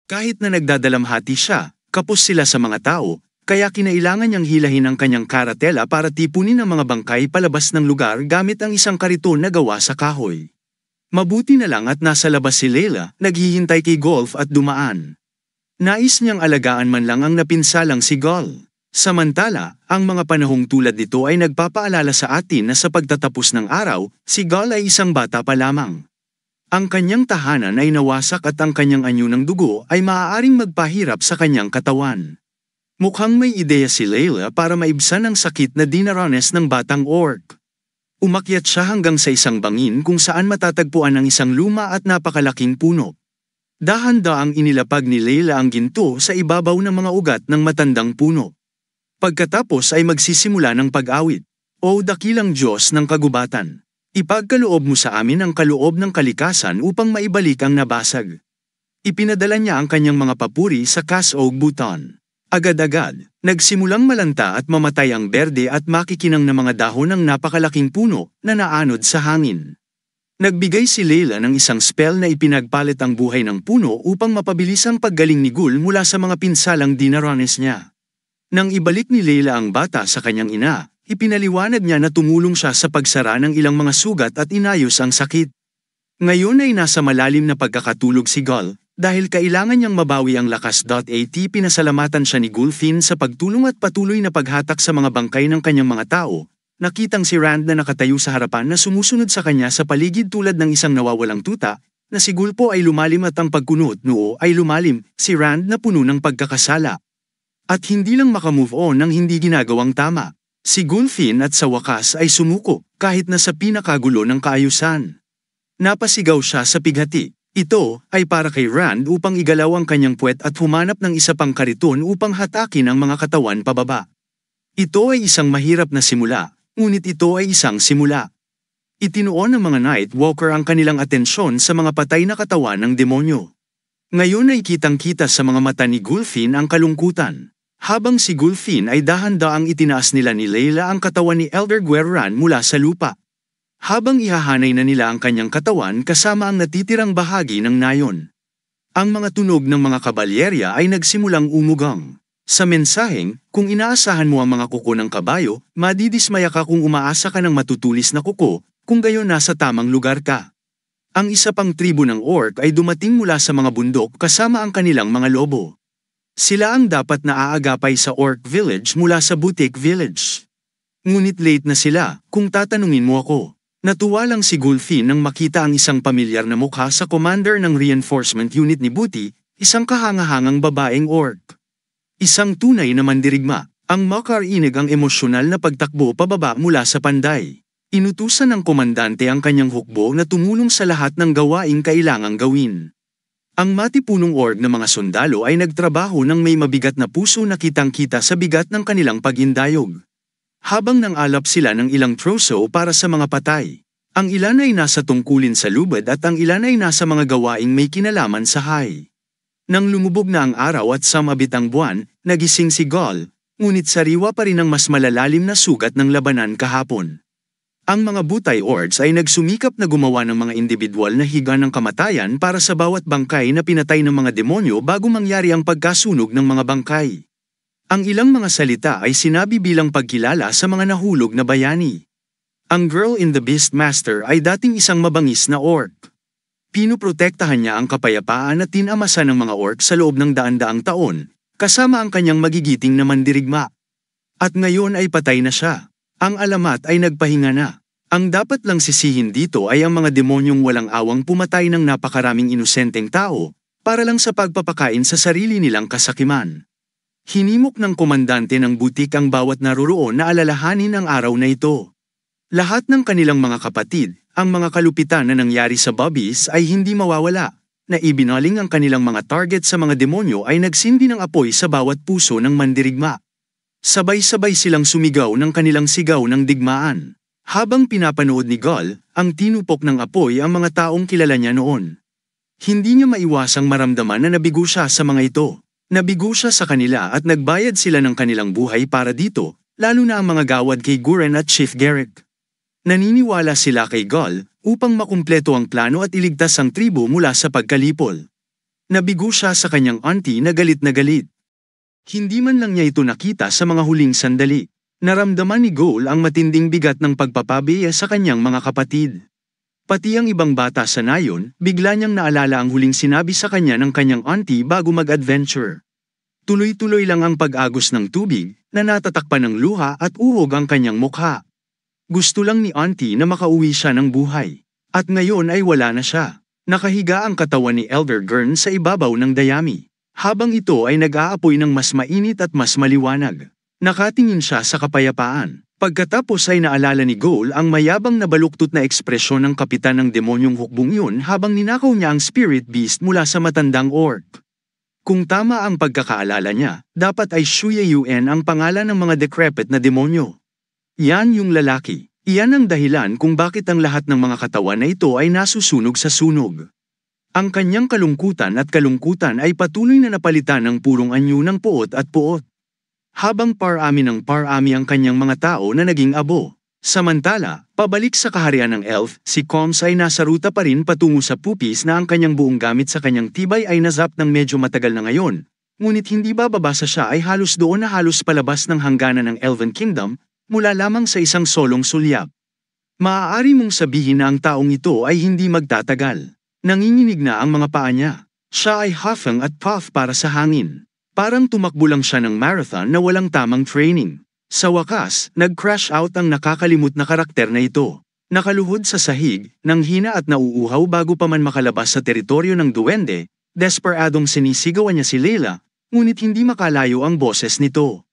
Kahit na nagdadalamhati siya, kapos sila sa mga tao, kaya kinailangan niyang hilahin ang kanyang karatela para tipunin ang mga bangkay palabas ng lugar gamit ang isang kariton na gawa sa kahoy. Mabuti na lang at nasa labas si Layla, naghihintay kay Golf at dumaan. Nais niyang alagaan man lang ang napinsalang si Gol. Samantala, ang mga panahong tulad nito ay nagpapaalala sa atin na sa pagtatapos ng araw, si Gol ay isang bata pa lamang. Ang kanyang tahanan ay nawasak at ang kanyang anyo ng dugo ay maaaring magpahirap sa kanyang katawan. Mukhang may ideya si Layla para maibsan ang sakit na dinaranas ng batang orc. Umakyat siya hanggang sa isang bangin kung saan matatagpuan ang isang luma at napakalaking puno. Dahan-daang inilapag ni Layla ang ginto sa ibabaw ng mga ugat ng matandang puno. Pagkatapos ay magsisimula ng pag-awit. O dakilang Diyos ng kagubatan, ipagkaloob mo sa amin ang kaloob ng kalikasan upang maibalik ang nabasag. Ipinadala niya ang kanyang mga papuri sa Kasog Buton. Agad-agad, nagsimulang malanta at mamatay ang berde at makikinang na mga dahon ng napakalaking puno na naanod sa hangin. Nagbigay si Layla ng isang spell na ipinagpalit ang buhay ng puno upang mapabilis ang paggaling ni Gul mula sa mga pinsalang dinaranas niya. Nang ibalik ni Layla ang bata sa kanyang ina, ipinaliwanag niya na tumulong siya sa pagsara ng ilang mga sugat at inayos ang sakit. Ngayon ay nasa malalim na pagkakatulog si Gul. Dahil kailangan niyang mabawi ang lakas. Pinasalamatan siya ni Gulfin sa pagtulong at patuloy na paghatak sa mga bangkay ng kanyang mga tao. Nakitang si Rand na nakatayo sa harapan na sumusunod sa kanya sa paligid tulad ng isang nawawalang tuta, na si Gulpo ay lumalim at ang pagkunot noo ay lumalim, si Rand na puno ng pagkakasala. At hindi lang makamove on ng hindi ginagawang tama. Si Gulfin at sa wakas ay sumuko, kahit na sa pinakagulo ng kaayusan. Napasigaw siya sa pighati. Ito ay para kay Rand upang igalaw ang kanyang puwet at humanap ng isa pang kariton upang hatakin ang mga katawan pababa. Ito ay isang mahirap na simula, ngunit ito ay isang simula. Itinuon ng mga Night Walker ang kanilang atensyon sa mga patay na katawan ng demonyo. Ngayon ay kitang-kita sa mga mata ni Gulfin ang kalungkutan. Habang si Gulfin ay dahan-daang itinaas nila ni Layla ang katawan ni Elder Guerran mula sa lupa. Habang ihahanay na nila ang kanyang katawan kasama ang natitirang bahagi ng nayon. Ang mga tunog ng mga kabalyerya ay nagsimulang umugang. Sa mensaheng, kung inaasahan mo ang mga kuko ng kabayo, madidismaya ka kung umaasa ka ng matutulis na kuko, kung gayon nasa tamang lugar ka. Ang isa pang tribo ng orc ay dumating mula sa mga bundok kasama ang kanilang mga lobo. Sila ang dapat na aagapay sa orc village mula sa Butik village. Ngunit late na sila, kung tatanungin mo ako. Natuwa lang si Gulfin nang makita ang isang pamilyar na mukha sa commander ng reinforcement unit ni Buti, isang kahangahangang babaeng orc. Isang tunay na mandirigma, ang makarinig ang emosyonal na pagtakbo pababa mula sa panday. Inutusan ng komandante ang kanyang hukbo na tumulong sa lahat ng gawaing kailangang gawin. Ang matipunong orc na mga sundalo ay nagtrabaho ng may mabigat na puso na kitang-kita sa bigat ng kanilang pag-indayog. Habang nangalap sila ng ilang troso para sa mga patay. Ang ilan ay nasa tungkulin sa lubad at ang ilan ay nasa mga gawaing may kinalaman sa hay. Nang lumubog na ang araw at sumabit ang buwan, nagising si Gol, ngunit sariwa pa rin ang mas malalalim na sugat ng labanan kahapon. Ang mga butay orcs ay nagsumikap na gumawa ng mga individual na higa ng kamatayan para sa bawat bangkay na pinatay ng mga demonyo bago mangyari ang pagkasunog ng mga bangkay. Ang ilang mga salita ay sinabi bilang pagkilala sa mga nahulog na bayani. Ang Girl in the Beastmaster ay dating isang mabangis na orc. Pinuprotektahan niya ang kapayapaan at tinamasa ng mga orc sa loob ng daan-daang taon, kasama ang kanyang magigiting na mandirigma. At ngayon ay patay na siya. Ang alamat ay nagpahinga na. Ang dapat lang sisihin dito ay ang mga demonyong walang awang pumatay ng napakaraming inosenteng tao, para lang sa pagpapakain sa sarili nilang kasakiman. Hinimok ng komandante ng butik ang bawat naroroon na alalahanin ang araw na ito. Lahat ng kanilang mga kapatid, ang mga kalupitan na nangyari sa Bobbies ay hindi mawawala, na ibinaling ang kanilang mga target sa mga demonyo ay nagsindi ng apoy sa bawat puso ng mandirigma. Sabay-sabay silang sumigaw ng kanilang sigaw ng digmaan. Habang pinapanood ni Gol, ang tinupok ng apoy ang mga taong kilala niya noon. Hindi niya maiwasang maramdaman na nabigo siya sa mga ito. Nabigo siya sa kanila at nagbayad sila ng kanilang buhay para dito, lalo na ang mga gawad kay Guren at Chief Garrick. Naniniwala sila kay Gol upang makumpleto ang plano at iligtas ang tribo mula sa pagkalipol. Nabigo siya sa kanyang auntie na galit na galit. Hindi man lang niya ito nakita sa mga huling sandali. Naramdaman ni Goal ang matinding bigat ng pagpapabiya sa kanyang mga kapatid. Pati ang ibang bata sa nayon, bigla niyang naalala ang huling sinabi sa kanya ng kanyang auntie bago mag-adventure. Tuloy-tuloy lang ang pag-agos ng tubig, na natatakpan ng luha at uhog ang kanyang mukha. Gusto lang ni auntie na makauwi siya ng buhay. At ngayon ay wala na siya. Nakahiga ang katawan ni Elder Gurn sa ibabaw ng dayami. Habang ito ay nag-aapoy ng mas mainit at mas maliwanag. Nakatingin siya sa kapayapaan. Pagkatapos ay naalala ni Goal ang mayabang na baluktot na ekspresyon ng kapitan ng demonyong hukbong yun habang ninakaw niya ang spirit beast mula sa matandang orc. Kung tama ang pagkakaalala niya, dapat ay Shuya Yuen ang pangalan ng mga decrepit na demonyo. Yan yung lalaki. Iyan ang dahilan kung bakit ang lahat ng mga katawan na ito ay nasusunog sa sunog. Ang kanyang kalungkutan ay patuloy na napalitan ng purong anyo ng puot at puot. Habang parami ng parami ang kanyang mga tao na naging abo. Samantala, pabalik sa kaharian ng elf, si Combs ay nasa ruta pa rin patungo sa pupis na ang kanyang buong gamit sa kanyang tibay ay nazap ng medyo matagal na ngayon. Ngunit hindi bababasa siya ay halos doon na halos palabas ng hangganan ng Elven Kingdom, mula lamang sa isang solong sulyap. Maaari mong sabihin na ang taong ito ay hindi magtatagal. Nanginginig na ang mga paa niya. Siya ay huffing at puff para sa hangin. Parang tumakbo lang siya ng marathon na walang tamang training. Sa wakas, nag-crash out ang nakakalimot na karakter na ito. Nakaluhod sa sahig, nanghina at nauuhaw bago pa man makalabas sa teritoryo ng duwende, desperadong sinisigawan niya si Layla, ngunit hindi makalayo ang boses nito.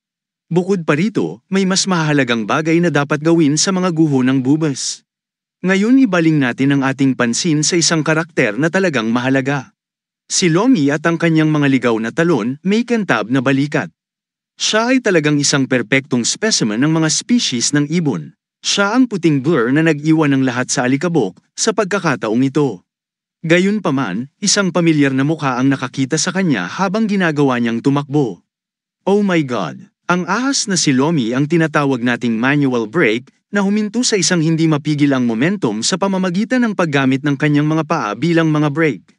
Bukod pa rito, may mas mahalagang bagay na dapat gawin sa mga guho ng bubas. Ngayon ibaling natin ang ating pansin sa isang karakter na talagang mahalaga. Si Lomi at ang kanyang mga ligaw na talon, may kantab na balikat. Siya ay talagang isang perpektong specimen ng mga species ng ibon. Siya ang puting blur na nag-iwan ng lahat sa alikabok sa pagkakataong ito. Gayunpaman, isang pamilyar na mukha ang nakakita sa kanya habang ginagawa niyang tumakbo. Oh my God! Ang ahas na si Lomi ang tinatawag nating manual brake na huminto sa isang hindi mapigil ang momentum sa pamamagitan ng paggamit ng kanyang mga paa bilang mga brake.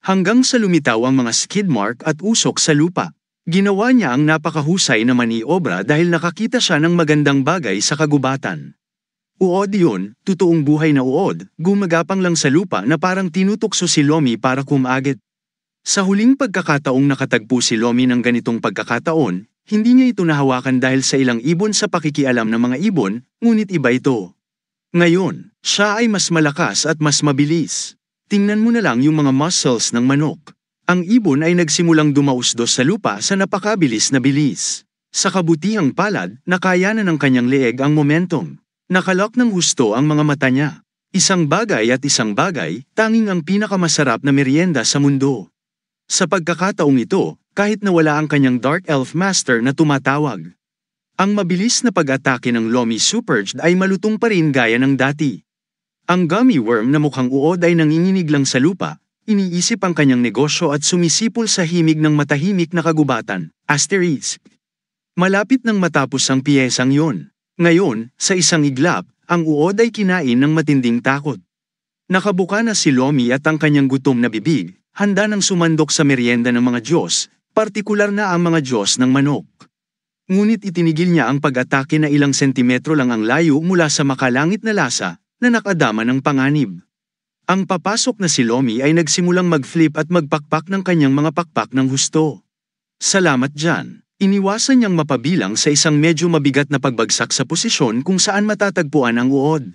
Hanggang sa lumitaw ang mga skid mark at usok sa lupa. Ginawa niya ang napakahusay na maniobra dahil nakakita siya ng magandang bagay sa kagubatan. Uod yun, totoong buhay na uod, gumagapang lang sa lupa na parang tinutukso si Lomi para kumagit. Sa huling pagkakataong nakatagpo si Lomi ng ganitong pagkakataon, hindi niya ito nahawakan dahil sa ilang ibon sa pakikialam ng mga ibon, ngunit iba ito. Ngayon, siya ay mas malakas at mas mabilis. Tingnan mo na lang yung mga muscles ng manok. Ang ibon ay nagsimulang dumausdos sa lupa sa napakabilis na bilis. Sa kabutihang palad, nakaya na ng kanyang leeg ang momentum. Nakalok ng husto ang mga mata niya. Isang bagay, tanging ang pinakamasarap na merienda sa mundo. Sa pagkakataong ito, kahit na wala ang kanyang Dark Elf Master na tumatawag. Ang mabilis na pag-atake ng Lomi Superged ay malutong pa rin gaya ng dati. Ang gummy worm na mukhang uod ay nanginginig lang sa lupa, iniisip ang kanyang negosyo at sumisipol sa himig ng matahimik na kagubatan, asterisk. Malapit nang matapos ang piyesang yon. Ngayon, sa isang iglap, ang uod ay kinain ng matinding takot. Nakabuka na si Lomi at ang kanyang gutom na bibig, handa nang sumandok sa merienda ng mga Diyos, partikular na ang mga Diyos ng manok. Ngunit itinigil niya ang pag-atake na ilang sentimetro lang ang layo mula sa makalangit na lasa na nakadama ng panganib. Ang papasok na si Lomi ay nagsimulang mag-flip at magpakpak ng kanyang mga pakpak ng husto. Salamat dyan. Iniwasan niyang mapabilang sa isang medyo mabigat na pagbagsak sa posisyon kung saan matatagpuan ang uod.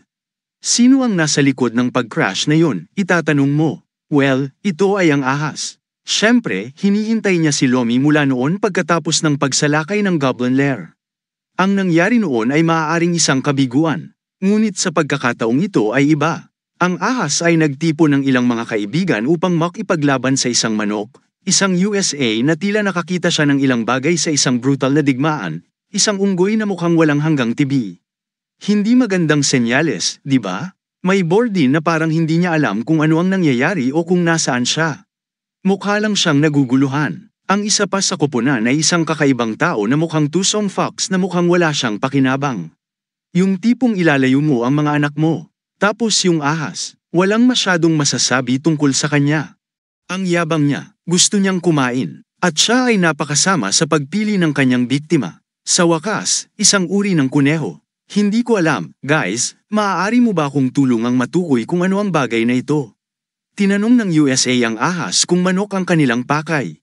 Sino ang nasa likod ng pag-crash na yun, itatanong mo? Well, ito ay ang ahas. Siyempre, hinihintay niya si Lomi mula noon pagkatapos ng pagsalakay ng Goblin Lair. Ang nangyari noon ay maaaring isang kabiguan. Ngunit sa pagkakataong ito ay iba. Ang ahas ay nagtipon ng ilang mga kaibigan upang makipaglaban sa isang manok, isang USA na tila nakakita siya ng ilang bagay sa isang brutal na digmaan, isang unggoy na mukhang walang hanggang tibi. Hindi magandang senyales, di ba? May bored din na parang hindi niya alam kung ano ang nangyayari o kung nasaan siya. Mukha lang siyang naguguluhan. Ang isa pa sa koponan ay isang kakaibang tao na mukhang tusong fox na mukhang wala siyang pakinabang. Yung tipong ilalayo mo ang mga anak mo. Tapos yung ahas, walang masyadong masasabi tungkol sa kanya. Ang yabang niya, gusto niyang kumain, at siya ay napakasama sa pagpili ng kanyang biktima. Sa wakas, isang uri ng kuneho. Hindi ko alam, guys, maaari mo ba akong tulungang matukoy kung ano ang bagay na ito? Tinanong ng USA ang ahas kung manok ang kanilang pakay.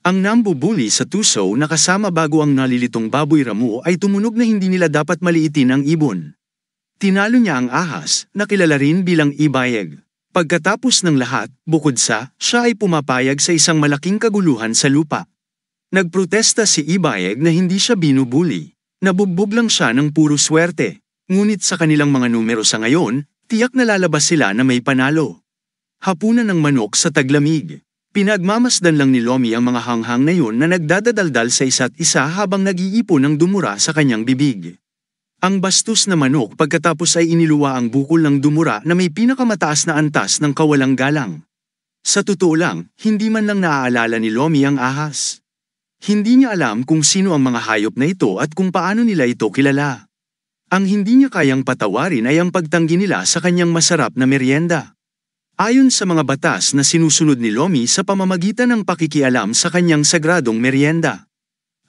Ang nambubuli sa tuso na kasama bago ang nalilitong baboy ramo ay tumunog na hindi nila dapat maliitin ang ibon. Tinalo niya ang ahas, na kilala rin bilang ibayeg. Pagkatapos ng lahat, bukod sa, siya ay pumapayag sa isang malaking kaguluhan sa lupa. Nagprotesta si ibayeg na hindi siya binubuli. Nabugbog lang siya ng puro swerte. Ngunit sa kanilang mga numero sa ngayon, tiyak na lalabas sila na may panalo. Hapunan ng manok sa taglamig. Pinagmamasdan lang ni Lomi ang mga hanghang na yun na nagdadadaldal sa isa't isa habang nag-iipon ng dumura sa kanyang bibig. Ang bastos na manok pagkatapos ay iniluwa ang bukol ng dumura na may pinakamataas na antas ng kawalang galang. Sa totoo lang, hindi man lang naaalala ni Lomi ang ahas. Hindi niya alam kung sino ang mga hayop na ito at kung paano nila ito kilala. Ang hindi niya kayang patawarin ay ang pagtanggi nila sa kanyang masarap na merienda. Ayon sa mga batas na sinusunod ni Lomi sa pamamagitan ng pakikialam sa kanyang sagradong merienda.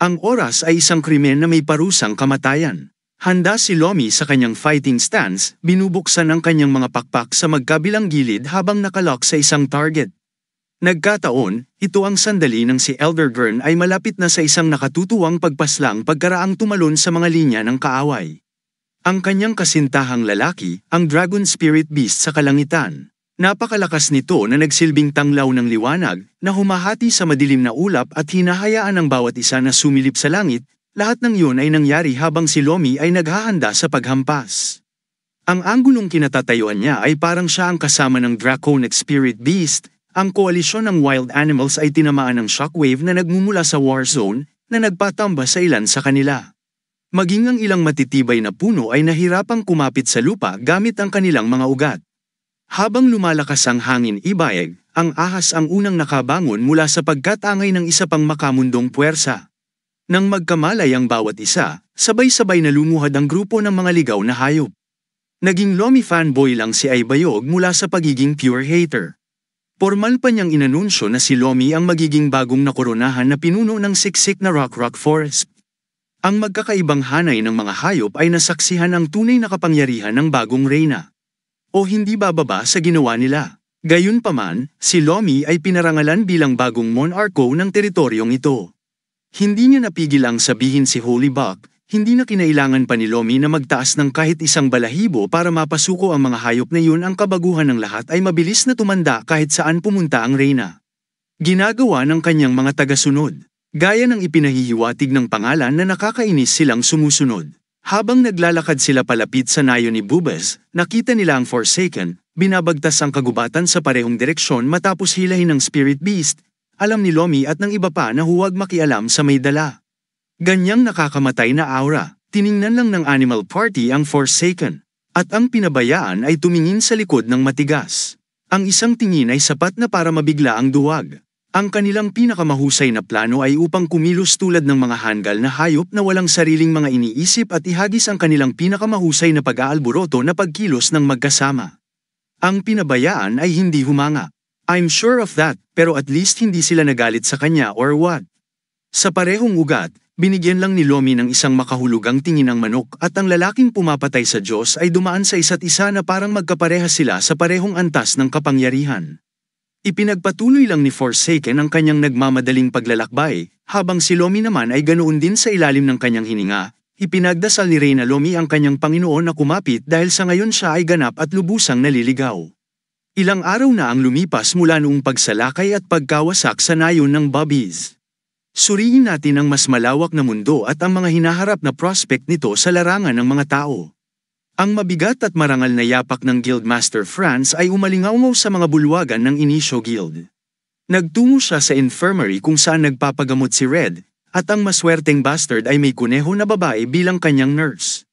Ang oras ay isang krimen na may parusang kamatayan. Handa si Lomi sa kanyang fighting stance, binubuksan ang kanyang mga pakpak sa magkabilang gilid habang nakalock sa isang target. Nagkataon, ito ang sandali nang si Elder Gurn ay malapit na sa isang nakatutuwang pagpaslang pagkaraang tumalon sa mga linya ng kaaway. Ang kanyang kasintahang lalaki, ang Dragon Spirit Beast sa kalangitan. Napakalakas nito na nagsilbing tanglaw ng liwanag, na humahati sa madilim na ulap at hinahayaan ang bawat isa na sumilip sa langit. Lahat ng yun ay nangyari habang si Lomi ay naghahanda sa paghampas. Ang anggulong kinatatayuan niya ay parang siya ang kasama ng Draconic Spirit Beast. Ang koalisyon ng wild animals ay tinamaan ng shockwave na nagmumula sa war zone na nagpatamba sa ilan sa kanila. Maging ang ilang matitibay na puno ay nahirapang kumapit sa lupa gamit ang kanilang mga ugat. Habang lumalakas ang hangin ibayeg, ang ahas ang unang nakabangon mula sa pagkatangay ng isa pang makamundong puwersa. Nang magkamalay ang bawat isa, sabay-sabay na lumuhad ang grupo ng mga ligaw na hayop. Naging Lomi fanboy lang si Ibayog mula sa pagiging pure hater. Formal pa niyang inanunsyo na si Lomi ang magiging bagong nakoronahan na pinuno ng siksik na Rock Forest. Ang magkakaibang hanay ng mga hayop ay nasaksihan ang tunay na kapangyarihan ng bagong reyna. O hindi bababa sa ginawa nila. Gayunpaman, si Lomi ay pinarangalan bilang bagong monarko ng teritoryong ito. Hindi niya napigil ang sabihin si Holy Buck, hindi na kinailangan pa ni Lomi na magtaas ng kahit isang balahibo para mapasuko ang mga hayop na yun. Ang kabaguhan ng lahat ay mabilis na tumanda kahit saan pumunta ang reyna. Ginagawa ng kanyang mga tagasunod, gaya ng ipinahihiwatig ng pangalan na nakakainis silang sumusunod. Habang naglalakad sila palapit sa nayo ni Bubas, nakita nila ang Forsaken, binabagtas ang kagubatan sa parehong direksyon matapos hilahin ng Spirit Beast. Alam ni Lomi at ng iba pa na huwag makialam sa may dala. Ganyang nakakamatay na aura, tiningnan lang ng Animal Party ang Forsaken. At ang pinabayaan ay tumingin sa likod ng matigas. Ang isang tingin ay sapat na para mabigla ang duwag. Ang kanilang pinakamahusay na plano ay upang kumilos tulad ng mga hanggal na hayop na walang sariling mga iniisip at ihagis ang kanilang pinakamahusay na pag-aalboroto na pagkilos ng magkasama. Ang pinabayaan ay hindi humanga. I'm sure of that, pero at least hindi sila nagalit sa kanya or what. Sa parehong ugat, binigyan lang ni Lomi ng isang makahulugang tingin ang manok at ang lalaking pumapatay sa Diyos ay dumaan sa isa't isa na parang magkaparehas sila sa parehong antas ng kapangyarihan. Ipinagpatuloy lang ni Forsaken ang kanyang nagmamadaling paglalakbay, habang si Lomi naman ay ganoon din sa ilalim ng kanyang hininga. Ipinagdasal ni Reyna Lomi ang kanyang Panginoon na kumapit dahil sa ngayon siya ay ganap at lubusang naliligaw. Ilang araw na ang lumipas mula noong pagsalakay at pagkawasak sa nayon ng Bubbies. Suriin natin ang mas malawak na mundo at ang mga hinaharap na prospect nito sa larangan ng mga tao. Ang mabigat at marangal na yapak ng Guildmaster Franz ay umalingaw sa mga bulwagan ng Inicio Guild. Nagtungo siya sa infirmary kung saan nagpapagamot si Red, at ang maswerteng bastard ay may kuneho na babae bilang kanyang nurse.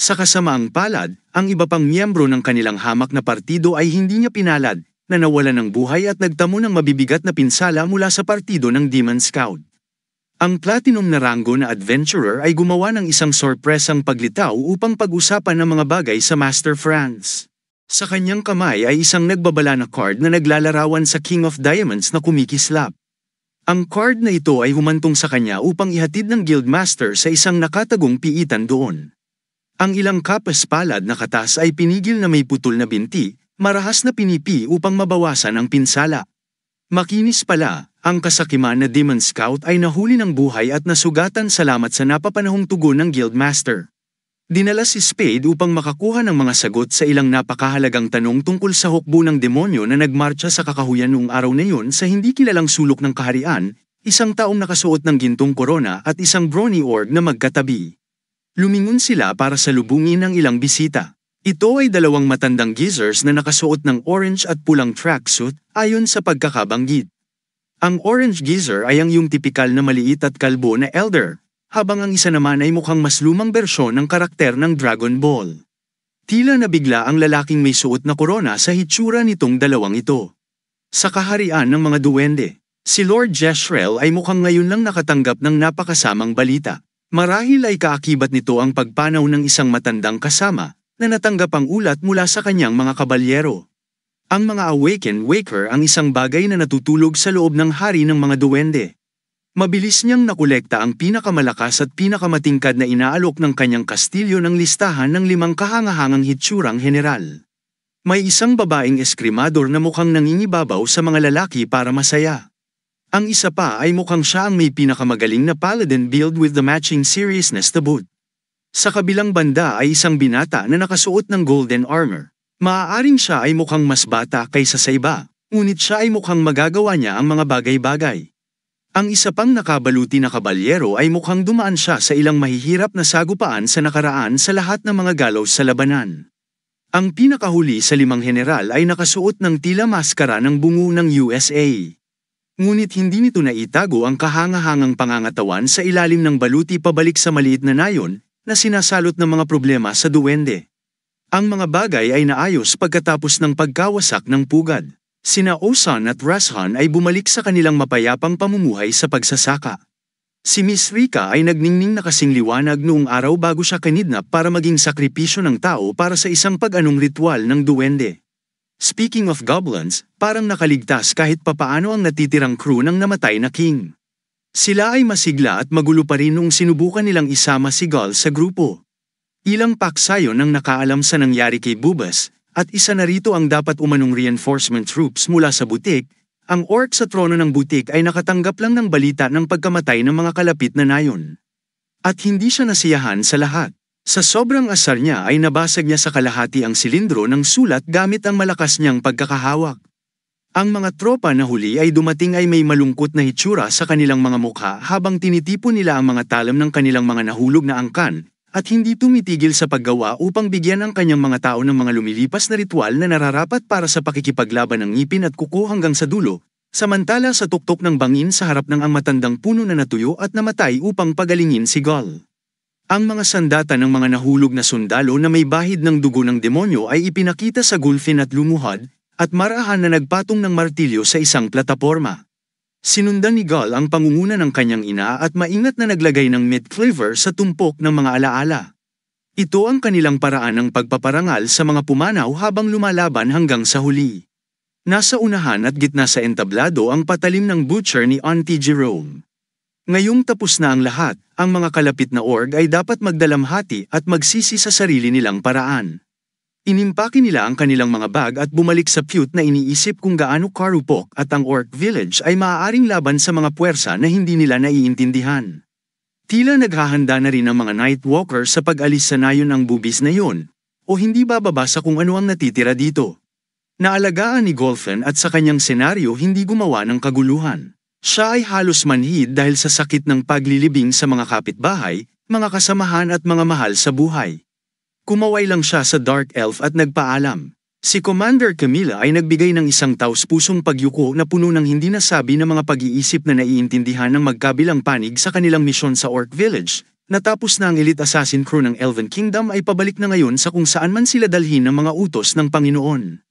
Sa kasamaang palad, ang iba pang miyembro ng kanilang hamak na partido ay hindi niya pinalad, na nawalan ng buhay at nagtamo ng mabibigat na pinsala mula sa partido ng Demon Scout. Ang platinum na ranggo na adventurer ay gumawa ng isang sorpresang paglitaw upang pag-usapan ang mga bagay sa Master Franz. Sa kanyang kamay ay isang nagbabala na card na naglalarawan sa King of Diamonds na kumikislap. Ang card na ito ay humantong sa kanya upang ihatid ng Guildmaster sa isang nakatagong piitan doon. Ang ilang kapas palad na katas ay pinigil na may putol na binti, marahas na pinipi upang mabawasan ang pinsala. Makinis pala, ang kasakiman na Demon Scout ay nahuli ng buhay at nasugatan salamat sa napapanahong tugon ng Guildmaster. Dinala si Spade upang makakuha ng mga sagot sa ilang napakahalagang tanong tungkol sa hukbo ng demonyo na nagmarcha sa kakahuyan noong araw na yun sa hindi kilalang sulok ng kaharian, isang taong nakasuot ng gintong korona at isang brawny orc na magkatabi. Lumingon sila para salubungin ang ilang bisita. Ito ay dalawang matandang geezers na nakasuot ng orange at pulang tracksuit ayon sa pagkakabanggit. Ang orange geezer ay ang yung tipikal na maliit at kalbo na elder, habang ang isa naman ay mukhang mas lumang bersyon ng karakter ng Dragon Ball. Tila nabigla ang lalaking may suot na korona sa hitsura nitong dalawang ito. Sa kaharian ng mga duwende, si Lord Jezreel ay mukhang ngayon lang nakatanggap ng napakasamang balita. Marahil ay kaakibat nito ang pagpanaw ng isang matandang kasama na natanggap ang ulat mula sa kanyang mga kabalyero. Ang mga Awakened Waker ang isang bagay na natutulog sa loob ng hari ng mga duwende. Mabilis niyang nakolekta ang pinakamalakas at pinakamatingkad na inaalok ng kanyang kastilyo ng listahan ng 5 kahangahangang hitsurang general. May isang babaeng eskrimador na mukhang nangingibabaw sa mga lalaki para masaya. Ang isa pa ay mukhang siya ang may pinakamagaling na paladin build with the matching seriousness to boot. Sa kabilang banda ay isang binata na nakasuot ng golden armor. Maaaring siya ay mukhang mas bata kaysa sa iba, ngunit siya ay mukhang magagawa niya ang mga bagay-bagay. Ang isa pang nakabaluti na kabalyero ay mukhang dumaan siya sa ilang mahihirap na sagupaan sa nakaraan sa lahat ng mga gallows sa labanan. Ang pinakahuli sa 5 general ay nakasuot ng tila maskara ng bungo ng USA. Ngunit hindi nito naitago ang kahangahangang pangangatawan sa ilalim ng baluti pabalik sa maliit na nayon na sinasalot ng mga problema sa duwende. Ang mga bagay ay naayos pagkatapos ng pagkawasak ng pugad. Sina Osan at Rashan ay bumalik sa kanilang mapayapang pamumuhay sa pagsasaka. Si Miss Rika ay nagningning na kasing liwanag noong araw bago siya kinidnap para maging sakripisyo ng tao para sa isang pag-anong ritual ng duwende. Speaking of goblins, parang nakaligtas kahit papaano ang natitirang crew ng namatay na king. Sila ay masigla at magulo pa rin noong sinubukan nilang isama si Gol sa grupo. Ilang paksayon ang nakaalam sa nangyari kay Bubas, at isa na rito ang dapat umanong reinforcement troops mula sa butik. Ang orc sa trono ng butik ay nakatanggap lang ng balita ng pagkamatay ng mga kalapit na nayon. At hindi siya nasiyahan sa lahat. Sa sobrang asar niya ay nabasag niya sa kalahati ang silindro ng sulat gamit ang malakas niyang pagkakahawak. Ang mga tropa na huli ay dumating ay may malungkot na hitsura sa kanilang mga mukha habang tinitipon nila ang mga talam ng kanilang mga nahulog na angkan, at hindi tumitigil sa paggawa upang bigyan ang kanyang mga tao ng mga lumilipas na ritual na nararapat para sa pakikipaglaban ng ngipin at kuko hanggang sa dulo, samantala sa tuktok ng bangin sa harap ng ang matandang puno na natuyo at namatay upang pagalingin si Gol. Ang mga sandata ng mga nahulog na sundalo na may bahid ng dugo ng demonyo ay ipinakita sa gulfin at lumuhad, at marahan na nagpatong ng martilyo sa isang plataporma. Sinundan ni Gol ang pangunguna ng kanyang ina at maingat na naglagay ng mid-cleaver sa tumpok ng mga alaala. Ito ang kanilang paraan ng pagpaparangal sa mga pumanaw habang lumalaban hanggang sa huli. Nasa unahan at gitna sa entablado ang patalim ng butcher ni Auntie Jerome. Ngayong tapos na ang lahat, ang mga kalapit na org ay dapat magdalamhati at magsisi sa sarili nilang paraan. Inimpake nila ang kanilang mga bag at bumalik sa feud na iniisip kung gaano karupok at ang orc village ay maaaring laban sa mga puwersa na hindi nila naiintindihan. Tila naghahanda na rin ang mga Nightwalker sa pag-alis sa nayon ng bubis na yun, o hindi bababa sa kung ano ang natitira dito. Naalagaan ni Golfen at sa kanyang senaryo hindi gumawa ng kaguluhan. Siya ay halos manhid dahil sa sakit ng paglilibing sa mga kapitbahay, mga kasamahan at mga mahal sa buhay. Kumaway lang siya sa Dark Elf at nagpaalam. Si Commander Camila ay nagbigay ng isang taus-pusong pagyuko na puno ng hindi nasabi na mga pag-iisip na naiintindihan ng magkabilang panig sa kanilang misyon sa Orc Village. Natapos na ang elite assassin crew ng Elven Kingdom ay pabalik na ngayon sa kung saan man sila dalhin ng mga utos ng Panginoon.